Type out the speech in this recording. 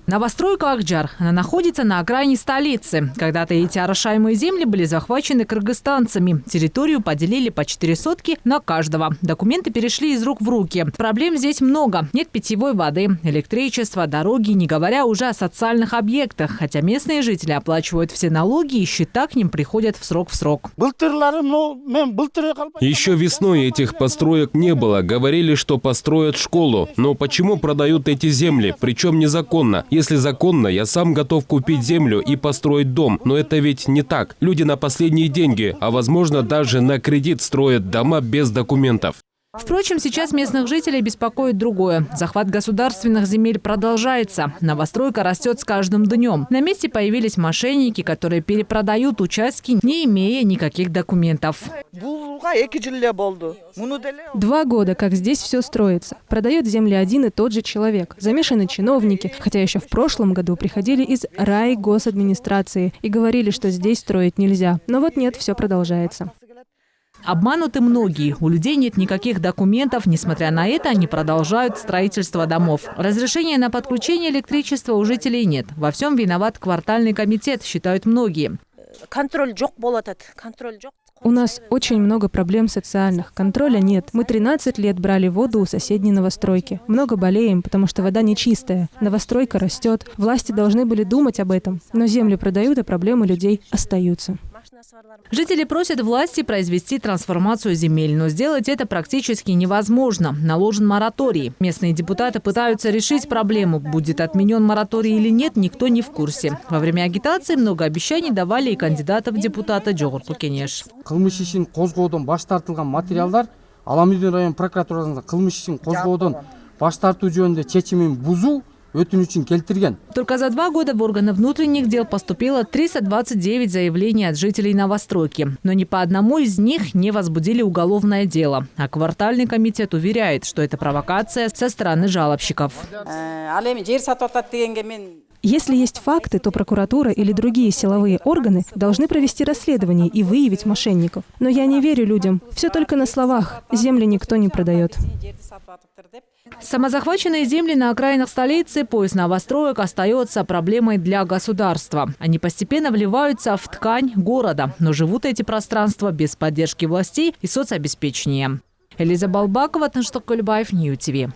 Новостройка Акджар. Она находится на окраине столицы. Когда-то эти орошаемые земли были захвачены кыргызстанцами. Территорию поделили по 4 сотки на каждого. Документы перешли из рук в руки. Проблем здесь много. Нет питьевой воды, электричества, дороги, не говоря уже о социальных объектах. Хотя местные жители оплачивают все налоги и счета к ним приходят в срок. Еще весной этих построек не было. Говорили, что построят школу. Но почему продают эти земли? Причем незаконно. Если законно, я сам готов купить землю и построить дом. Но это ведь не так. Люди на последние деньги, а возможно даже на кредит строят дома без документов. Впрочем, сейчас местных жителей беспокоит другое. Захват государственных земель продолжается. Новостройка растет с каждым днем. На месте появились мошенники, которые перепродают участки, не имея никаких документов. 2 года, как здесь все строится. Продает земли один и тот же человек. Замешаны чиновники, хотя еще в прошлом году приходили из райгосадминистрации и говорили, что здесь строить нельзя. Но вот нет, все продолжается. Обмануты многие. У людей нет никаких документов. Несмотря на это, они продолжают строительство домов. Разрешения на подключение электричества у жителей нет. Во всем виноват квартальный комитет, считают многие. У нас очень много проблем социальных. Контроля нет. Мы 13 лет брали воду у соседней новостройки. Много болеем, потому что вода нечистая. Новостройка растет. Власти должны были думать об этом. Но земли продают, а проблемы людей остаются. Жители просят власти произвести трансформацию земель, но сделать это практически невозможно. Наложен мораторий. Местные депутаты пытаются решить проблему. Будет отменен мораторий или нет, никто не в курсе. Во время агитации много обещаний давали и кандидаты в депутаты Жогорку Кеңеш. Кылмыш ишин козгоодон баш тартылган материалдар Аламидин район прокуратурасында кылмыш ишин козгоодон баш тартуу жөнүндө чечимин бузуу өтүнүчүн келтирген. Только за 2 года в органы внутренних дел поступило 329 заявлений от жителей новостройки. Но ни по одному из них не возбудили уголовное дело. А квартальный комитет уверяет, что это провокация со стороны жалобщиков. Если есть факты, то прокуратура или другие силовые органы должны провести расследование и выявить мошенников. Но я не верю людям. Все только на словах. Земли никто не продает. Самозахваченные земли на окраинах столицы, пояс новостроек остается проблемой для государства. Они постепенно вливаются в ткань города, но живут эти пространства без поддержки властей и соцобеспечения. Элиза Балбакова, Тынчтык Көлбаев, Нью ТВ.